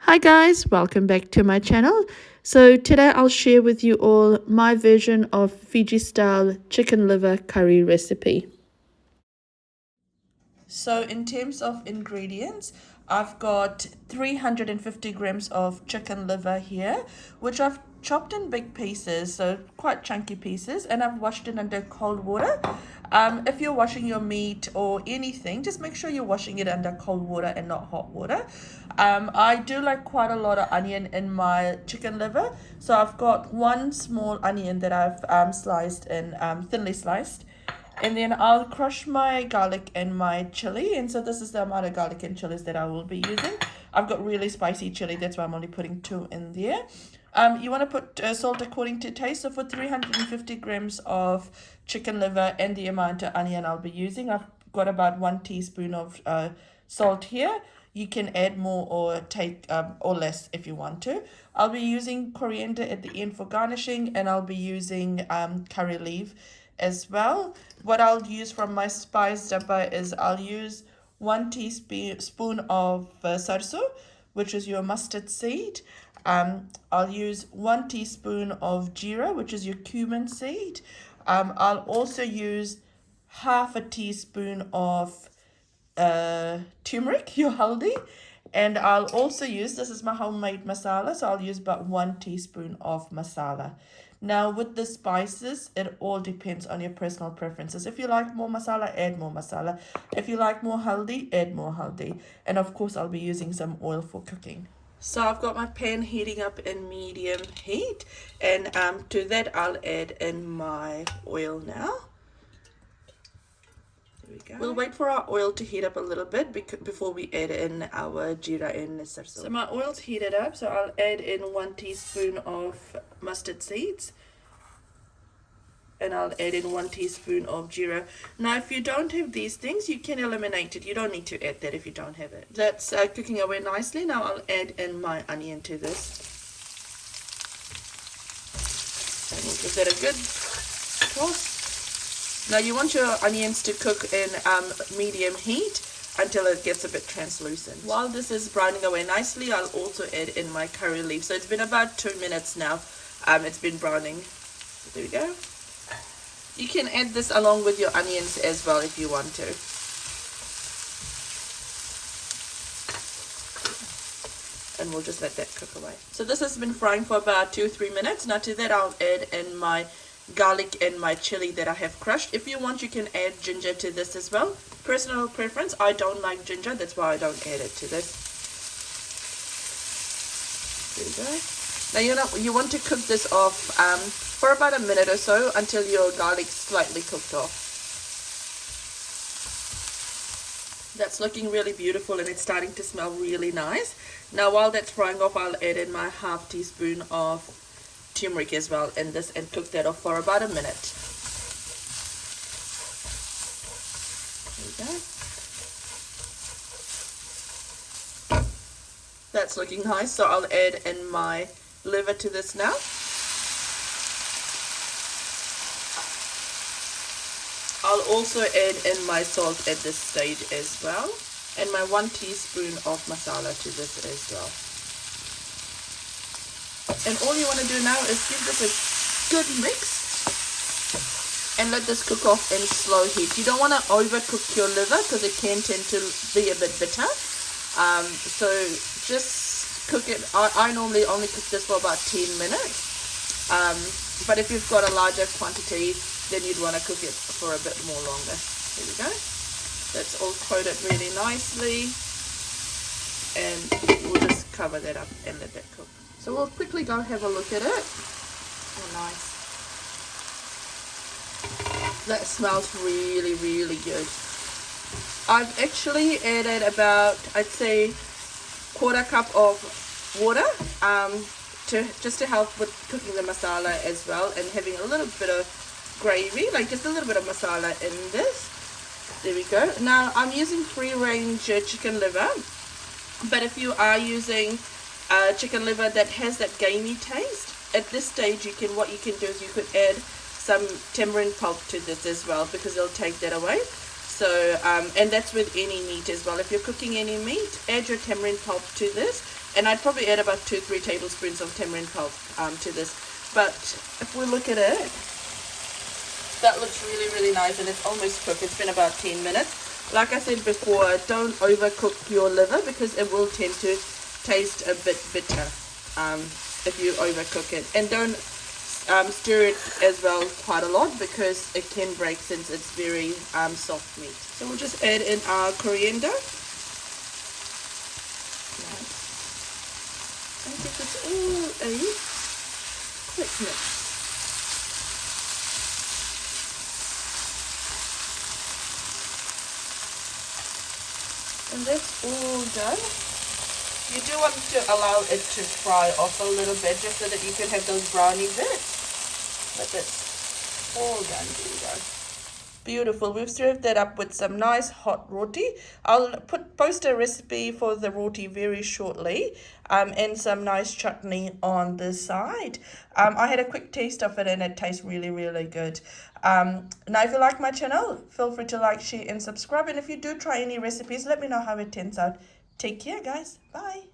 Hi guys, welcome back to my channel. So today I'll share with you all my version of Fiji style chicken liver curry recipe. So in terms of ingredients, I've got 350 grams of chicken liver here, which I've chopped in big pieces, so quite chunky pieces, and I've washed it under cold water. If you're washing your meat or anything, just make sure you're washing it under cold water and not hot water. I do like quite a lot of onion in my chicken liver, so I've got one small onion that I've sliced in thinly sliced. And then I'll crush my garlic and my chili. And so this is the amount of garlic and chilies that I will be using. I've got really spicy chili. That's why I'm only putting 2 in there. You want to put salt according to taste. So for 350 grams of chicken liver and the amount of onion I'll be using, I've got about 1 teaspoon of salt here. You can add more or take or less if you want to. I'll be using coriander at the end for garnishing, and I'll be using curry leaf as well. What I'll use from my spice dabba is I'll use 1 teaspoon of sarso, which is your mustard seed. I'll use 1 teaspoon of jeera, which is your cumin seed. I'll also use half a teaspoon of turmeric, your haldi, and I'll also use, this is my homemade masala, so I'll use about 1 teaspoon of masala. Now with the spices, it all depends on your personal preferences. If you like more masala, add more masala. If you like more haldi, add more haldi. And of course, I'll be using some oil for cooking. So I've got my pan heating up in medium heat, and to that I'll add in my oil now. We'll wait for our oil to heat up a little bit before we add in our jeera and sarso. So my oil's heated up, so I'll add in 1 teaspoon of mustard seeds. And I'll add in 1 teaspoon of jeera. Now, if you don't have these things, you can eliminate it. You don't need to add that if you don't have it. That's cooking away nicely. Now I'll add in my onion to this. And we'll give that a good toss. Now you want your onions to cook in medium heat until it gets a bit translucent. While this is browning away nicely, I'll also add in my curry leaf. So it's been about 2 minutes now. It's been browning. So there we go. You can add this along with your onions as well if you want to. And we'll just let that cook away. So this has been frying for about 2-3 minutes. Now to that I'll add in my garlic and my chili that I have crushed. If you want, you can add ginger to this as well. Personal preference, I don't like ginger, that's why I don't add it to this. There we go. Now you want to cook this off for about a minute or so until your garlic's slightly cooked off. That's looking really beautiful and it's starting to smell really nice. Now while that's frying off, I'll add in my half teaspoon of turmeric as well in this and cook that off for about a minute. There we go. That's looking nice, so I'll add in my liver to this now. I'll also add in my salt at this stage as well, and my 1 teaspoon of masala to this as well. And all you want to do now is give this a good mix and let this cook off in slow heat. You don't want to overcook your liver because it can tend to be a bit bitter. So just cook it. I normally only cook this for about 10 minutes. But if you've got a larger quantity, then you'd want to cook it for a bit more longer. There we go. That's all coated really nicely. And we'll just cover that up and let that cook. So we'll quickly go have a look at it. Oh, nice. That smells really, really good. I've actually added about, I'd say, 1/4 cup of water just to help with cooking the masala as well, and having a little bit of gravy, like just a little bit of masala in this. There we go. Now I'm using free-range chicken liver, but if you are using chicken liver that has that gamey taste, at this stage what you can do is you could add some tamarind pulp to this as well, because it'll take that away. So and that's with any meat as well. If you're cooking any meat, add your tamarind pulp to this And I'd probably add about 2-3 tablespoons of tamarind pulp to this. But if we look at it, that looks really, really nice, and it's almost cooked. It's been about 10 minutes. Like I said before, don't overcook your liver because it will tend to taste a bit bitter if you overcook it. And don't stir it as well quite a lot because it can break since it's very soft meat. So we'll just add in our coriander. Nice. And give this all a quick mix. And that's all done. You do want to allow it to fry off a little bit just so that you can have those brownie bits. But that's all done. There you go. Beautiful. We've served that up with some nice hot roti. I'll post a recipe for the roti very shortly, and some nice chutney on the side. I had a quick taste of it and it tastes really, really good. Now if you like my channel, feel free to like, share and subscribe, and if you do try any recipes, let me know how it turns out. Take care, guys. Bye.